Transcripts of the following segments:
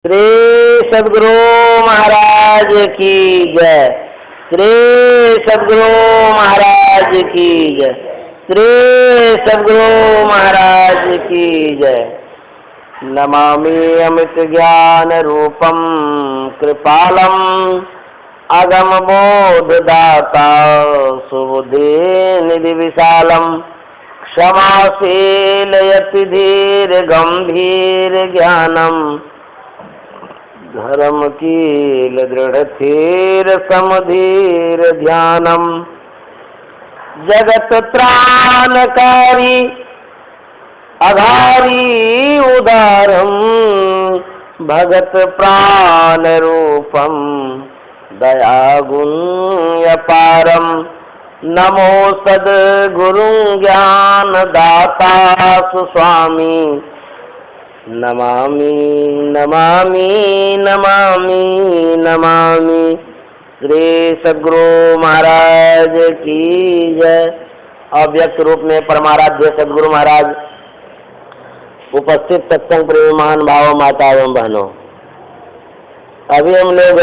श्री सद्गुरु महाराज की जय। श्री सद्गुरु महाराज की जय। श्री सद्गुरु महाराज की जय। नमामि अमित ज्ञान रूपम कृपालम अगम बोधदाता सुबुद्धि निधि विशालम क्षमाशील यति धीर गंभीर ज्ञानम धर्म कील दृढ़ थीर समधीर ध्यानम जगत त्राणकारी अघारी उदारम भगत प्राण रूपम दया गुण अपारम नमो सद्गुरु ज्ञान दाता सुस्वामी नमामि नमामि नमामि नमामि। श्री सद्गुरु महाराज की जय। अव्यक्त रूप में परमाराध्य सद्गुरु महाराज, उपस्थित सत्संग प्रेमी महान भाव माता एवं बहनों, अभी हम लोग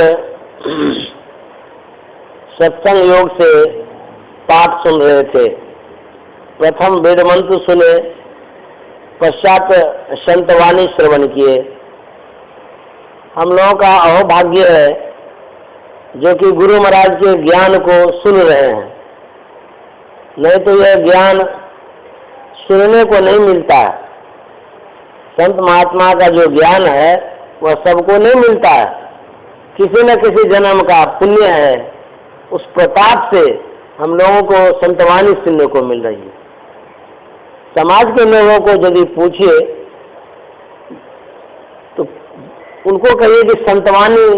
सत्संग योग से पाठ सुन रहे थे। प्रथम वेद मंत्र सुने, पश्चात संतवाणी श्रवण किए। हम लोगों का अहोभाग्य है जो कि गुरु महाराज के ज्ञान को सुन रहे हैं, नहीं तो यह ज्ञान सुनने को नहीं मिलता है। संत महात्मा का जो ज्ञान है वह सबको नहीं मिलता है। किसी न किसी जन्म का पुण्य है, उस प्रताप से हम लोगों को संतवाणी सुनने को मिल रही है। समाज के लोगों को यदि पूछिए तो उनको कहिए कि संतवाणी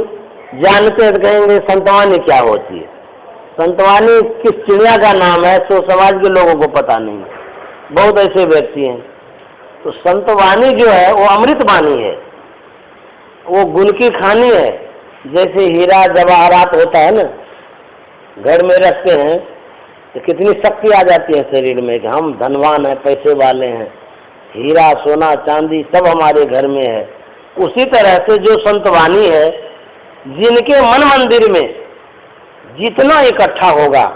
जानते हैं, तो कहेंगे संतवाणी क्या होती है। संतवाणी किस चिड़िया का नाम है तो समाज के लोगों को पता नहीं। बहुत ऐसे व्यक्ति हैं। तो संतवाणी जो है वो अमृत वाणी है, वो गुण की खानी है। जैसे हीरा जवाहरात होता है ना, घर में रखते हैं तो कितनी शक्ति आ जाती है शरीर में कि हम धनवान हैं, पैसे वाले हैं, हीरा सोना चांदी सब हमारे घर में है। उसी तरह से जो संतवाणी है, जिनके मन मंदिर में जितना इकट्ठा होगा,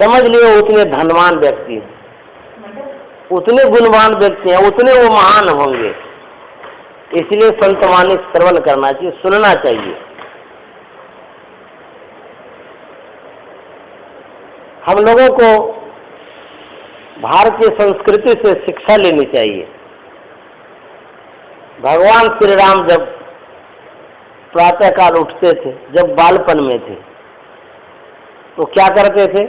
समझ लियो उतने धनवान व्यक्ति हैं, उतने गुणवान व्यक्ति हैं, उतने वो महान होंगे। इसलिए संतवाणी श्रवण करना चाहिए, सुनना चाहिए। हम लोगों को भारतीय संस्कृति से शिक्षा लेनी चाहिए। भगवान श्री राम जब प्रातःकाल उठते थे, जब बालपन में थे, तो क्या करते थे?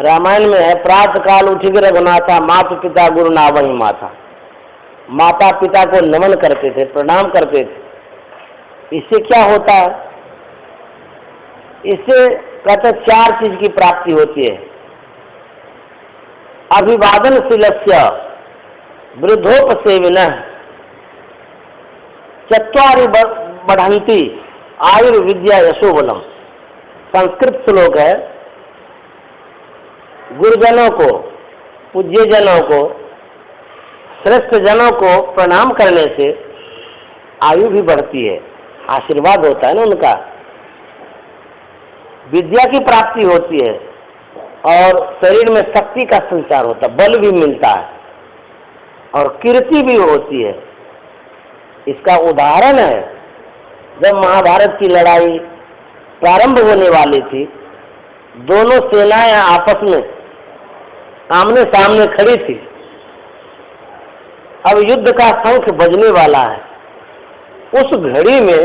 रामायण में है, प्रातःकाल उठ के रघुनाथा माता पिता गुरु नावहि माता। माता पिता को नमन करते थे, प्रणाम करते थे। इससे क्या होता है? इससे कहते 4 चीज की प्राप्ति होती है। अभिवादनशीलस्य वृद्धोपसेविनः चत्वारि बढ़न्ति आयुर्विद्या यशोबलम। संस्कृत श्लोक है। गुरुजनों को, पूज्य जनों को, श्रेष्ठ जनों को प्रणाम करने से आयु भी बढ़ती है, आशीर्वाद होता है ना उनका, विद्या की प्राप्ति होती है और शरीर में शक्ति का संचार होता है, बल भी मिलता है और कीर्ति भी होती है। इसका उदाहरण है, जब महाभारत की लड़ाई प्रारंभ होने वाली थी, दोनों सेनाएं आपस में आमने सामने खड़ी थी। अब युद्ध का शंख बजने वाला है। उस घड़ी में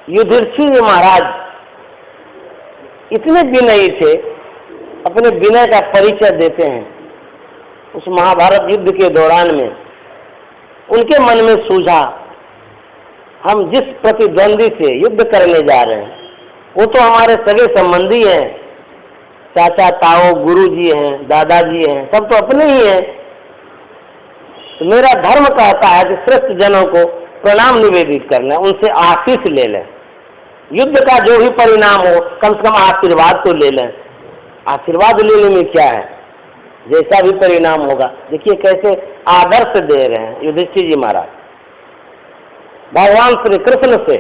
युधिष्ठिर महाराज इतने विनयी थे, अपने विनय का परिचय देते हैं। उस महाभारत युद्ध के दौरान में उनके मन में सूझा, हम जिस प्रतिद्वंदी से युद्ध करने जा रहे हैं वो तो हमारे सगे संबंधी हैं, चाचा ताऊ गुरुजी हैं, दादाजी हैं, सब तो अपने ही हैं। तो मेरा धर्म कहता है कि श्रेष्ठ जनों को प्रणाम निवेदित करना, उनसे आशीष ले लें। युद्ध का जो भी परिणाम हो, कम से कम आशीर्वाद तो ले लें। आशीर्वाद लेने में क्या है? जैसा भी परिणाम होगा। देखिए कैसे आदर्श दे रहे हैं युधिष्ठिर जी महाराज भगवान श्री कृष्ण से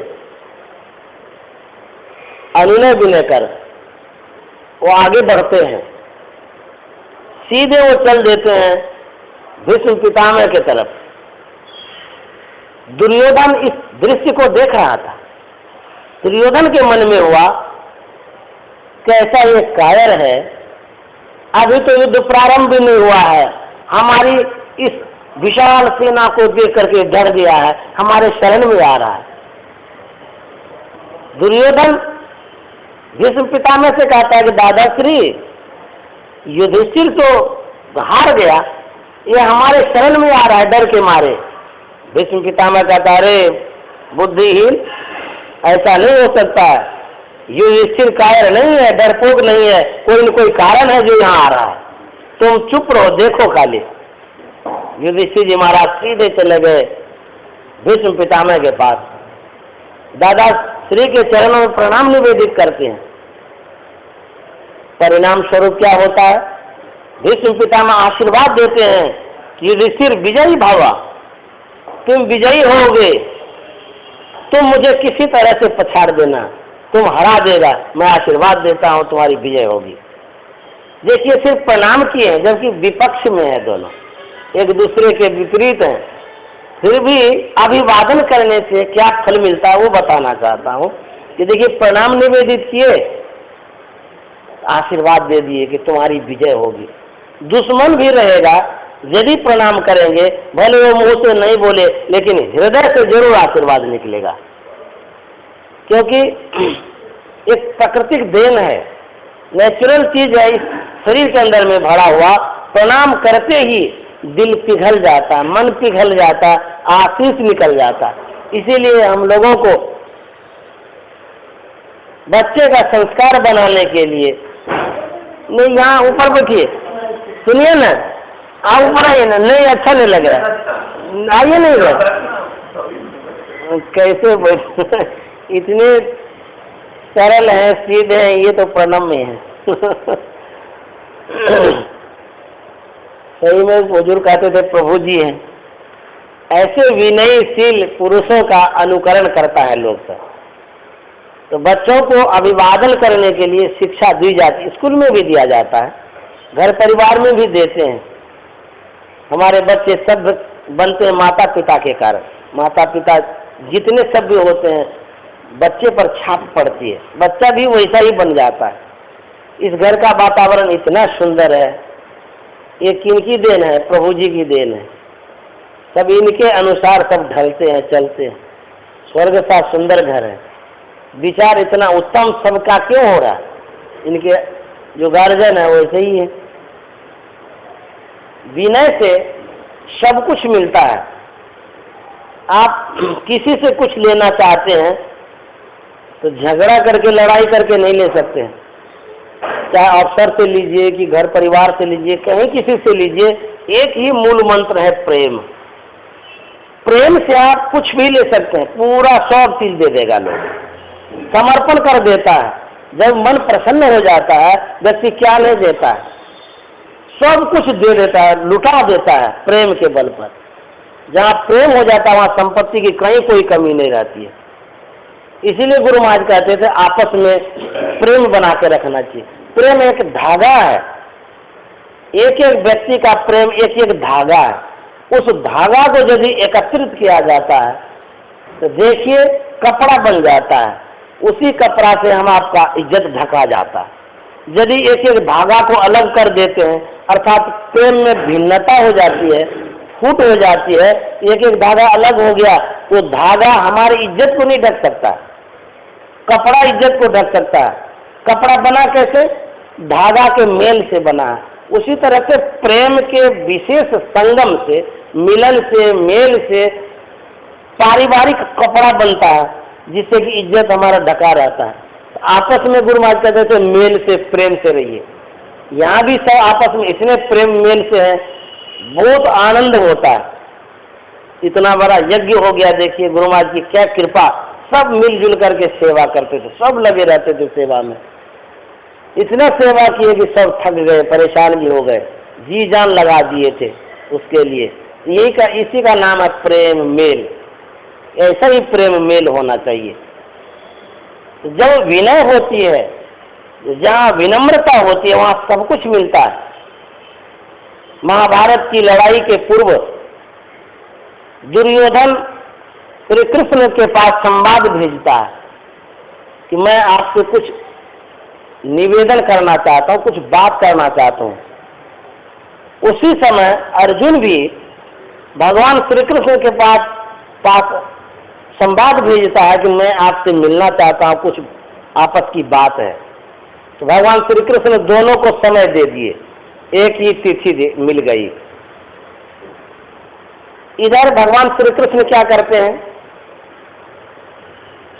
अनुनय विनय कर वो आगे बढ़ते हैं, सीधे वो चल देते हैं भीष्म पितामह के तरफ। दुर्योधन इस दृश्य को देख रहा था। दुर्योधन के मन में हुआ कैसा ये कायर है, अभी तो युद्ध प्रारंभ भी नहीं हुआ है, हमारी इस विशाल सेना को देख करके डर गया है, हमारे शरण में आ रहा है। दुर्योधन भीष्म पितामह से कहता है कि दादाश्री युधिष्ठिर तो हार गया, ये हमारे शरण में आ रहा है डर के मारे। भीष्म पितामह कहता है अरे बुद्धिहीन, ऐसा नहीं हो सकता है, युधिष्ठिर कायर नहीं है, डरपोक नहीं है, कोई न कोई कारण है जो यहाँ आ रहा है, तुम चुप रहो देखो खाली। युधिष्ठिर जी महाराज सीधे चले गए भीष्म पितामह के पास, दादा श्री के चरणों में प्रणाम निवेदित करते हैं। परिणाम स्वरूप क्या होता है, भीष्म पितामह आशीर्वाद देते हैं कि युधिष्ठिर विजयी भावा, तुम विजयी होगे, तुम मुझे किसी तरह से पछाड़ देना, तुम हरा देगा, मैं आशीर्वाद देता हूं तुम्हारी विजय होगी। देखिए सिर्फ प्रणाम किए हैं, जबकि विपक्ष में है दोनों, एक दूसरे के विपरीत हैं, फिर भी अभिवादन करने से क्या फल मिलता है वो बताना चाहता हूं कि देखिए प्रणाम निवेदित किए, आशीर्वाद दे दिए कि तुम्हारी विजय होगी। दुश्मन भी रहेगा यदि प्रणाम करेंगे, भले वो मुंह से नहीं बोले लेकिन हृदय से जरूर आशीर्वाद निकलेगा, क्योंकि एक प्राकृतिक देन है, नेचुरल चीज है, इस शरीर के अंदर में भरा हुआ। प्रणाम करते ही दिल पिघल जाता, मन पिघल जाता, आशीष निकल जाता। इसीलिए हम लोगों को बच्चे का संस्कार बनाने के लिए, नहीं यहाँ ऊपर बैठिए, सुनिए ना, आप ऊपर आइए ना, नहीं अच्छा नहीं लग रहा, आइए नहीं रहा कैसे बैठ इतने सरल हैं, सीधे हैं, ये तो प्रणम में है। सही में बुजुर्ग कहते थे प्रभु जी हैं, ऐसे विनयशील पुरुषों का अनुकरण करता है लोग सब। तो बच्चों को अभिवादन करने के लिए शिक्षा दी जाती है, स्कूल में भी दिया जाता है, घर परिवार में भी देते हैं। हमारे बच्चे सभ्य बनते हैं माता पिता के कारण। माता पिता जितने सभ्य होते हैं बच्चे पर छाप पड़ती है, बच्चा भी वैसा ही बन जाता है। इस घर का वातावरण इतना सुंदर है, ये किनकी देन है, प्रभु जी की देन है। सब इनके अनुसार सब ढलते हैं, चलते हैं। स्वर्ग सा सुंदर घर है, विचार इतना उत्तम सबका क्यों हो रहा है, इनके जो गार्जियन है वैसे ही है। विनय से सब कुछ मिलता है। आप किसी से कुछ लेना चाहते हैं तो झगड़ा करके लड़ाई करके नहीं ले सकते हैं, चाहे अफसर से लीजिए कि घर परिवार से लीजिए, कहीं किसी से लीजिए, एक ही मूल मंत्र है प्रेम। प्रेम से आप कुछ भी ले सकते हैं, पूरा सब चीज दे देगा लोग, समर्पण कर देता है। जब मन प्रसन्न हो जाता है व्यक्ति क्या नहीं देता है, सब कुछ दे देता है, लुटा देता है प्रेम के बल पर। जहाँ प्रेम हो जाता है वहाँ संपत्ति की कहीं कोई कमी नहीं रहती है। इसीलिए गुरु महाराज कहते थे आपस में प्रेम बना के रखना चाहिए। प्रेम एक धागा है, एक एक व्यक्ति का प्रेम एक एक धागा है। उस धागा को यदि एकत्रित किया जाता है तो देखिए कपड़ा बन जाता है, उसी कपड़ा से हम आपका इज्जत ढका जाता है। यदि एक एक धागा को अलग कर देते हैं अर्थात प्रेम में भिन्नता हो जाती है, फूट हो जाती है, एक एक धागा अलग हो गया तो धागा हमारी इज्जत को नहीं ढक सकता, कपड़ा इज्जत को ढक सकता है। कपड़ा बना कैसे, धागा के मेल से बना है। उसी तरह से प्रेम के विशेष संगम से, मिलन से, मेल से पारिवारिक कपड़ा बनता है जिससे कि इज्जत हमारा ढका रहता है। आपस में गुरु महाराज कहते थे मेल से प्रेम से रहिए। यहाँ भी सब आपस में इतने प्रेम मेल से है, बहुत आनंद होता है। इतना बड़ा यज्ञ हो गया, देखिए गुरु महाराज की क्या कृपा, सब मिलजुल करके सेवा करते थे, सब लगे रहते थे सेवा में। इतना सेवा किए कि सब थक गए, परेशान भी हो गए, जी जान लगा दिए थे उसके लिए। इसी का नाम है प्रेम मेल। ऐसा ही प्रेम मेल होना चाहिए। तो जब विनय होती है, जहाँ विनम्रता होती है, वहाँ सब कुछ मिलता है। महाभारत की लड़ाई के पूर्व दुर्योधन श्री कृष्ण के पास संवाद भेजता है कि मैं आपसे कुछ निवेदन करना चाहता हूँ, कुछ बात करना चाहता हूँ। उसी समय अर्जुन भी भगवान श्री कृष्ण के पास संवाद भेजता है कि मैं आपसे मिलना चाहता हूँ, कुछ आपस की बात है। तो भगवान श्री कृष्ण दोनों को समय दे दिए, एक ही तिथि मिल गई। इधर भगवान श्री कृष्ण क्या करते हैं,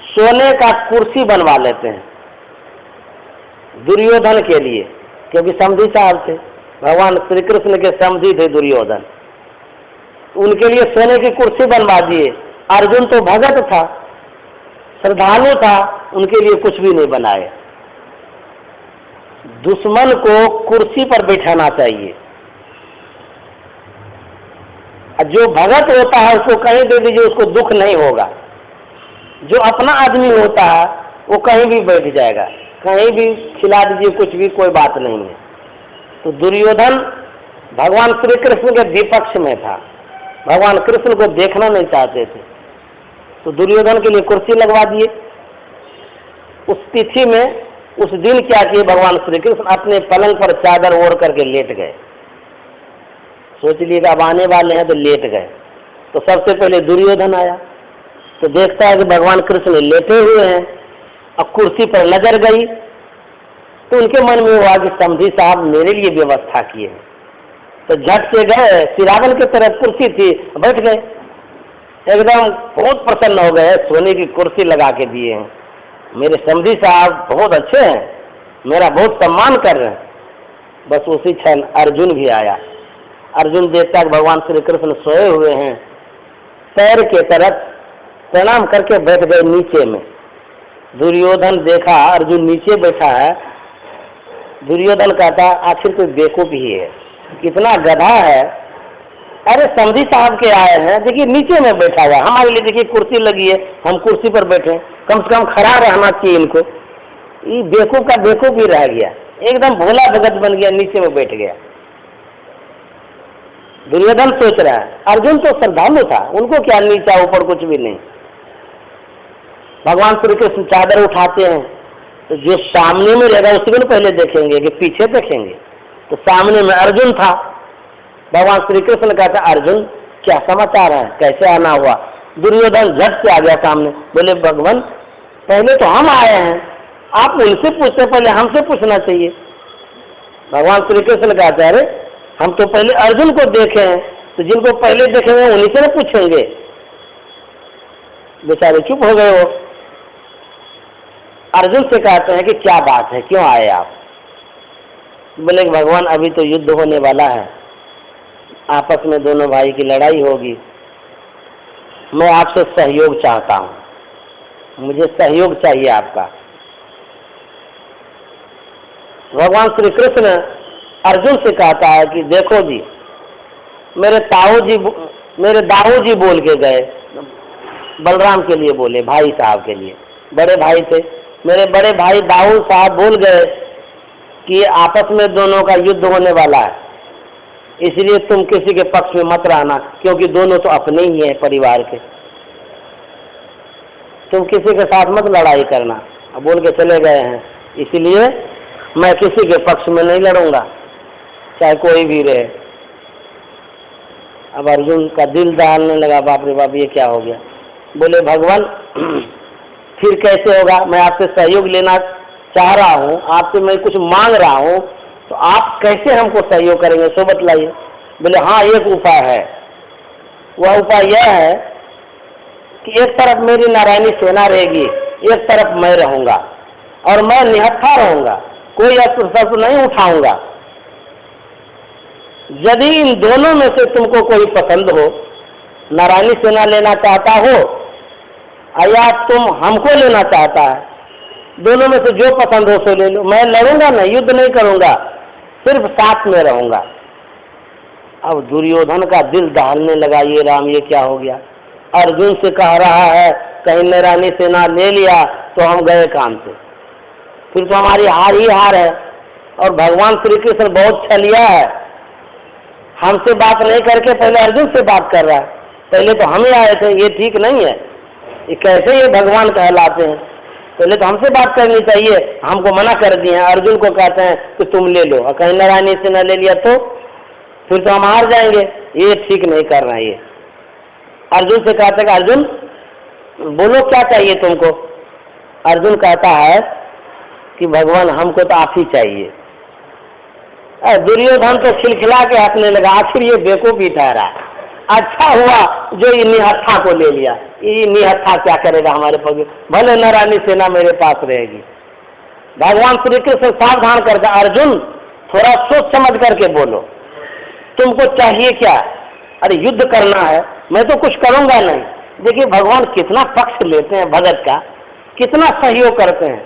सोने का कुर्सी बनवा लेते हैं दुर्योधन के लिए, क्योंकि समधी साहब थे, भगवान श्री कृष्ण के समधी थे दुर्योधन। उनके लिए सोने की कुर्सी बनवा दिए। अर्जुन तो भगत था, श्रद्धालु था, उनके लिए कुछ भी नहीं बनाए। दुश्मन को कुर्सी पर बैठाना चाहिए। जो भगत होता है उसको कहीं दे दीजिए, उसको दुख नहीं होगा। जो अपना आदमी होता है वो कहीं भी बैठ जाएगा, कहीं भी खिला दीजिए, कुछ भी, कोई बात नहीं है। तो दुर्योधन भगवान श्री कृष्ण के विपक्ष में था, भगवान कृष्ण को देखना नहीं चाहते थे। तो दुर्योधन के लिए कुर्सी लगवा दिए। उस तिथि में, उस दिन क्या किए, भगवान श्री कृष्ण अपने पलंग पर चादर ओढ़ करके लेट गए। सोच लिए अब आने वाले हैं, तो लेट गए। तो सबसे पहले दुर्योधन आया, तो देखता है कि भगवान कृष्ण लेटे हुए हैं और कुर्सी पर नजर गई। तो उनके मन में हुआ कि समधी साहब मेरे लिए व्यवस्था किए हैं। तो झट से गए, सिरावन की तरफ कुर्सी थी, बैठ गए। एकदम बहुत प्रसन्न हो गए, सोने की कुर्सी लगा के दिए हैं, मेरे समधी साहब बहुत अच्छे हैं, मेरा बहुत सम्मान कर रहे हैं। बस उसी क्षण अर्जुन भी आया। अर्जुन देखता है भगवान श्री कृष्ण सोए हुए हैं, पैर के तरफ प्रणाम करके बैठ गए नीचे में। दुर्योधन देखा अर्जुन नीचे बैठा है। दुर्योधन कहता आखिर कोई बेवकूफ ही है, कितना गधा है। अरे समधी साहब के आए हैं, देखिए नीचे में बैठा हुआ, हमारे लिए देखिए कुर्सी लगी है, हम कुर्सी पर बैठे, कम से कम खड़ा रहना चाहिए इनको। ये बेवकूफ का बेवकूफ ही रह गया, एकदम भोला भगत बन गया, नीचे में बैठ गया। दुर्योधन सोच रहा है, अर्जुन तो श्रद्धालु था, उनको क्या नीचा ऊपर कुछ भी नहीं। भगवान श्री कृष्ण चादर उठाते हैं, तो जो सामने में रहेगा उसी को पहले देखेंगे कि पीछे देखेंगे। तो सामने में अर्जुन था। भगवान श्री कृष्ण कहता अर्जुन क्या समाचार है, कैसे आना हुआ। दुर्योधन झट से आ गया सामने, बोले भगवान पहले तो हम आए हैं, आप उनसे पूछते, पहले हमसे पूछना चाहिए। भगवान श्री कृष्ण कहते अरे हम तो पहले अर्जुन को देखे हैं, तो जिनको पहले देखेंगे उन्हीं से न पूछेंगे। बेचारे चुप हो गए। वो अर्जुन से कहते हैं कि क्या बात है, क्यों आए आप। बोले भगवान अभी तो युद्ध होने वाला है, आपस में दोनों भाई की लड़ाई होगी, मैं आपसे सहयोग चाहता हूँ, मुझे सहयोग चाहिए आपका। भगवान श्री कृष्ण अर्जुन से कहता है कि देखो जी, मेरे दाऊ जी बोल के गए, बलराम के लिए बोले, भाई साहब के लिए, बड़े भाई थे, मेरे बड़े भाई दाऊ साहब बोल गए कि आपस में दोनों का युद्ध होने वाला है, इसलिए तुम किसी के पक्ष में मत रहना, क्योंकि दोनों तो अपने ही हैं परिवार के, तुम किसी के साथ मत लड़ाई करना। बोल के चले गए हैं, इसलिए मैं किसी के पक्ष में नहीं लड़ूंगा, चाहे कोई भी रहे। अब अर्जुन का दिल दहलने लगा, बाप रे बाप ये क्या हो गया। बोले भगवान फिर कैसे होगा, मैं आपसे सहयोग लेना चाह रहा हूँ, आपसे मैं कुछ मांग रहा हूँ, तो आप कैसे हमको सहयोग करेंगे, सो बतलाइए। बोले हाँ एक उपाय है, वह उपाय यह है कि एक तरफ मेरी नारायणी सेना रहेगी, एक तरफ मैं रहूंगा, और मैं निहत्था रहूंगा, कोई अस्त्र नहीं उठाऊंगा। यदि इन दोनों में से तुमको कोई पसंद हो, नारायणी सेना लेना चाहता हो या तुम हमको लेना चाहता है, दोनों में से जो पसंद हो सो ले लो, मैं लड़ूंगा नहीं, युद्ध नहीं करूंगा, सिर्फ साथ में रहूंगा। अब दुर्योधन का दिल दहलने लगा, ये राम ये क्या हो गया। अर्जुन से कह रहा है कहीं नैरानी सेना ले लिया तो हम गए काम से, फिर तो हमारी हार ही हार है। और भगवान श्री कृष्ण बहुत छलिया है, हमसे बात नहीं करके पहले अर्जुन से बात कर रहा है। पहले तो हम ही आए थे, ये ठीक नहीं है, ये कैसे ये भगवान कहलाते हैं। पहले तो हमसे बात करनी चाहिए, हमको मना कर दिए हैं। अर्जुन को कहते हैं कि तुम ले लो, और कहीं नैरानी सेना ले लिया तो फिर तो हम हार जाएंगे, ये ठीक नहीं कर रहे हैं। ये अर्जुन से कहते हैं अर्जुन बोलो क्या चाहिए तुमको। अर्जुन कहता है कि भगवान हमको तो आप ही चाहिए। दुर्योधन तो खिलखिला के हंसने लगा, आखिर ये बेवकूफ ही ठहरा, अच्छा हुआ जो ये निहत्था को ले लिया। ये निहत्था क्या करेगा हमारे पग, भले नैरानी सेना मेरे पास रहेगी। भगवान श्री कृष्ण सावधान करता, अर्जुन थोड़ा सोच समझ करके बोलो, तुमको चाहिए क्या। अरे युद्ध करना है, मैं तो कुछ करूंगा नहीं। देखिए भगवान कितना पक्ष लेते हैं भगत का, कितना सहयोग करते हैं,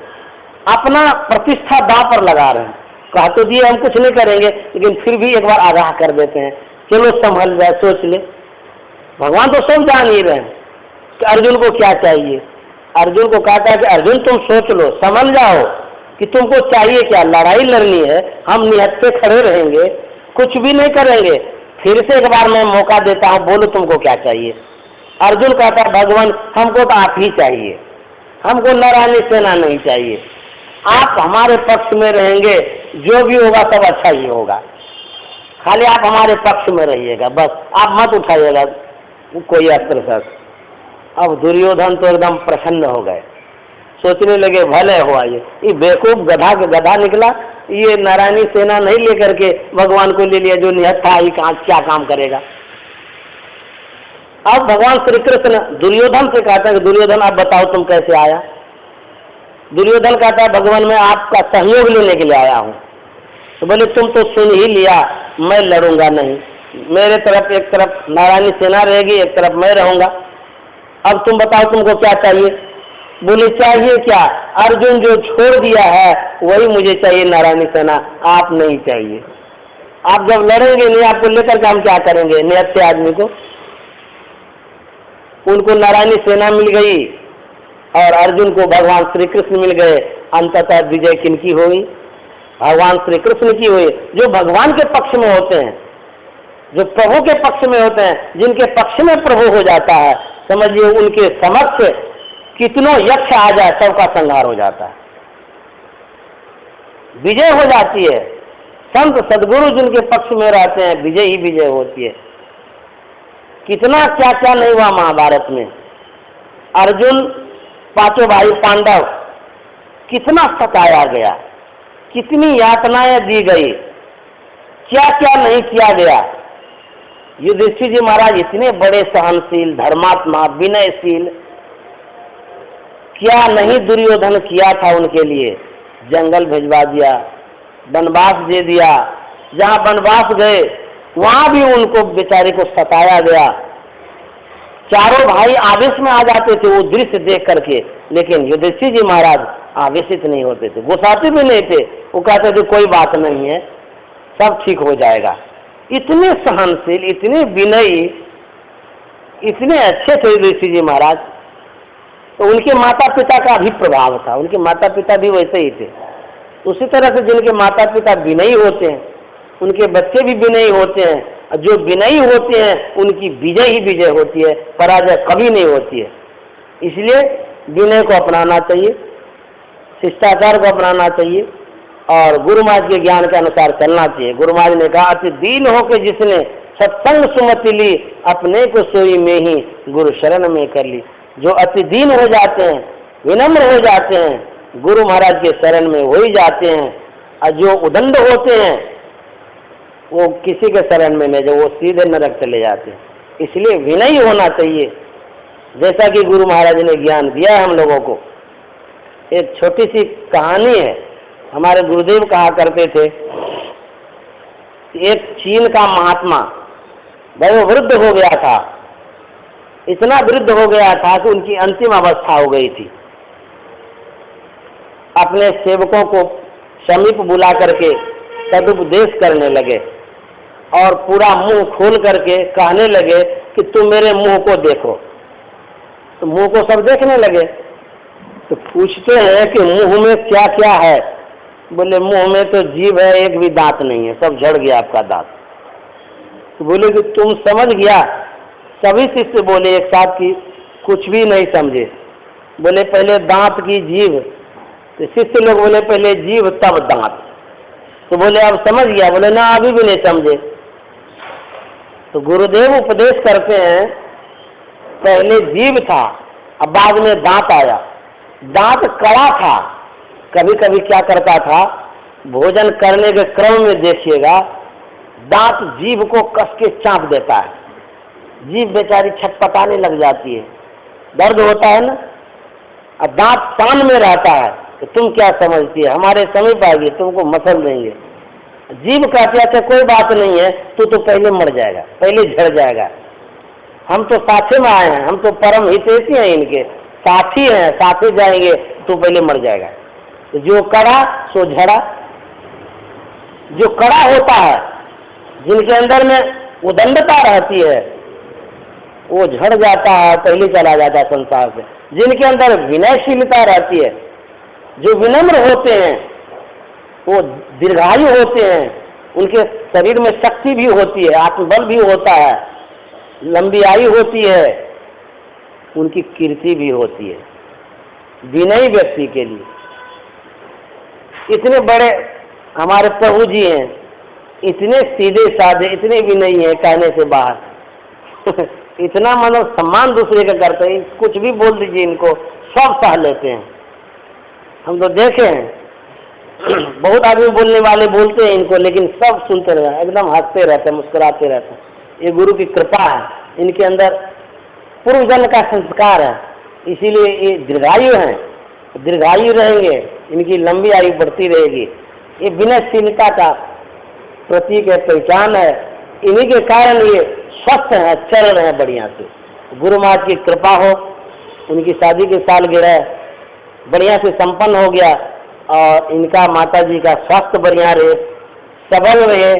अपना प्रतिष्ठा दांव पर लगा रहे हैं। कहा तो दिए हम कुछ नहीं करेंगे, लेकिन फिर भी एक बार आगाह कर देते हैं, चलो संभल जाए, सोच ले। भगवान तो सब जान ही रहे हैं कि अर्जुन को क्या चाहिए। अर्जुन को कहता है कि अर्जुन तुम सोच लो, समझ जाओ कि तुमको चाहिए क्या। लड़ाई लड़नी है, हम निहत्थे खड़े रहेंगे, कुछ भी नहीं करेंगे। फिर से एक बार मैं मौका देता हूं, बोलो तुमको क्या चाहिए। अर्जुन कहता है भगवान हमको तो आप ही चाहिए, हमको नैरानी सेना नहीं चाहिए। आप हमारे पक्ष में रहेंगे, जो भी होगा सब अच्छा ही होगा, खाली आप हमारे पक्ष में रहिएगा, बस आप मत उठाइएगा कोई अस्त्र शस्त्र। अब दुर्योधन तो एकदम प्रसन्न हो गए, सोचने लगे भले हुआ ये बेवकूफ गधा के गधा निकला, ये नारायणी सेना नहीं लेकर के भगवान को ले लिया, जो निहत्था ही क्या काम करेगा। अब भगवान श्री कृष्ण दुर्योधन से कहते हैं कि दुर्योधन आप बताओ तुम कैसे आया। दुर्योधन कहता है भगवान मैं आपका सहयोग लेने के लिए आया हूं। तो बोले तुम तो सुन ही लिया, मैं लड़ूंगा नहीं, मेरे तरफ एक तरफ नारायणी सेना रहेगी, एक तरफ मैं रहूंगा। अब तुम बताओ तुमको क्या चाहिए। बोले चाहिए क्या, अर्जुन जो छोड़ दिया है वही मुझे चाहिए, नारायणी सेना आप नहीं चाहिए। आप जब लड़ेंगे नहीं, आपको लेकर के हम क्या करेंगे निहत्थे आदमी को। उनको नारायणी सेना मिल गई और अर्जुन को भगवान श्री कृष्ण मिल गए। अंततः विजय किनकी हुई, भगवान श्री कृष्ण की हुई, जो भगवान के पक्ष में होते हैं, जो प्रभु के पक्ष में होते हैं, जिनके पक्ष में प्रभु हो जाता है, समझिए उनके समक्ष कितनों यक्ष आ जाए सबका संहार हो जाता है, विजय हो जाती है। संत सदगुरु जिनके पक्ष में रहते हैं, विजय ही विजय होती है। कितना क्या क्या नहीं हुआ महाभारत में। अर्जुन पांचों भाई पांडव कितना सताया गया, कितनी यातनाएं दी गई, क्या क्या नहीं किया गया। युधिष्ठिर जी महाराज इतने बड़े सहनशील, धर्मात्मा, विनयशील, क्या नहीं दुर्योधन किया था उनके लिए। जंगल भिजवा दिया, वनवास दे दिया, जहां वनवास गए वहां भी उनको बेचारे को सताया गया। चारों भाई आवेश में आ जाते थे वो दृश्य देख करके, लेकिन युधिष्ठिर जी महाराज आवेशित नहीं होते थे, गुस्साते भी नहीं थे। वो कहते थे कोई बात नहीं है, सब ठीक हो जाएगा। इतने सहनशील, इतने विनयी, इतने अच्छे थे युधिष्ठिर जी महाराज। तो उनके माता पिता का भी प्रभाव था, उनके माता पिता भी वैसे ही थे। उसी तरह से जिनके माता पिता विनयी होते हैं, उनके बच्चे भी विनयी होते हैं। जो विनयी होते हैं उनकी विजय ही विजय होती है, पराजय कभी नहीं होती है। इसलिए विनय को अपनाना चाहिए, शिष्टाचार को अपनाना चाहिए और गुरु महाराज के ज्ञान के अनुसार चलना चाहिए। गुरु महाराज ने कहा अति दीन होकर जिसने सत्संग सुमति ली, अपने को सोई में ही गुरु शरण में कर ली। जो अति दीन हो जाते हैं, विनम्र हो जाते हैं, गुरु महाराज के शरण में हो ही जाते हैं। और जो उदंड होते हैं वो किसी के शरण में नहीं, जो वो सीधे नरक चले जाते हैं। इसलिए विनयी होना चाहिए, जैसा कि गुरु महाराज ने ज्ञान दिया है हम लोगों को। एक छोटी सी कहानी है, हमारे गुरुदेव कहा करते थे, एक चीन का महात्मा वह वृद्ध हो गया था, इतना वृद्ध हो गया था कि उनकी अंतिम अवस्था हो गई थी। अपने सेवकों को समीप बुला करके सदुपदेश करने लगे। और पूरा मुंह खोल करके कहने लगे कि तुम मेरे मुंह को देखो। तो मुंह को सब देखने लगे। तो पूछते हैं कि मुंह में क्या क्या है? बोले मुंह में तो जीभ है, एक भी दांत नहीं है, सब झड़ गया आपका दांत। तो बोले कि तुम समझ गया? सभी शिष्य बोले एक साथ कि कुछ भी नहीं समझे। बोले पहले दांत की जीभ। तो शिष्य लोग बोले पहले जीभ तब दांत। तो बोले अब समझ गया? बोले ना अभी भी नहीं समझे। तो गुरुदेव उपदेश करते हैं पहले जीभ था, अब बाद में दांत आया। दांत कड़ा था, कभी कभी क्या करता था, भोजन करने के क्रम में देखिएगा दांत जीभ को कस के चाप देता है, जीभ बेचारी छटपटाने लग जाती है, दर्द होता है ना। अब दांत कान में रहता है तो तुम क्या समझती है, हमारे समीप आएगी तुमको मसल देंगे। जीभ कहती है कोई बात नहीं है, तू तो पहले मर जाएगा, पहले झड़ जाएगा, हम तो साथे में आए हैं, हम तो परम हितैषी हैं, इनके साथी हैं, साथे जाएंगे, तू पहले मर जाएगा। तो जो कड़ा सो झड़ा। जो कड़ा होता है, जिनके अंदर में उदंडता रहती है, वो झड़ जाता है, पहले चला जाता है संसार से। जिनके अंदर विनयशीलता रहती है, जो विनम्र होते हैं, वो दीर्घायु होते हैं, उनके शरीर में शक्ति भी होती है, आत्मबल भी होता है, लंबी आयु होती है, उनकी कीर्ति भी होती है। विनयी व्यक्ति के लिए इतने बड़े हमारे प्रभु जी हैं, इतने सीधे साधे, इतने विनयी हैं कहने से बाहर इतना मानो सम्मान दूसरे का करते हैं, कुछ भी बोल दीजिए इनको सब सह लेते हैं। हम तो देखे हैं बहुत आदमी बोलने वाले बोलते हैं इनको, लेकिन सब सुनते रहे, एकदम हंसते रहते हैं, मुस्कुराते रहते हैं। ये गुरु की कृपा है, इनके अंदर पूर्व जन्म का संस्कार है, इसीलिए ये दीर्घायु हैं, दीर्घायु रहेंगे, इनकी लंबी आयु बढ़ती रहेगी। ये विनयशीलता का प्रतीक है, पहचान है, इन्हीं के कारण ये स्वस्थ हैं, चल रहे हैं बढ़िया से। गुरु महाराज की कृपा हो, उनकी शादी के सालगिरह बढ़िया से संपन्न हो गया और इनका माता जी का स्वास्थ्य बढ़िया रहे, सबल रहे,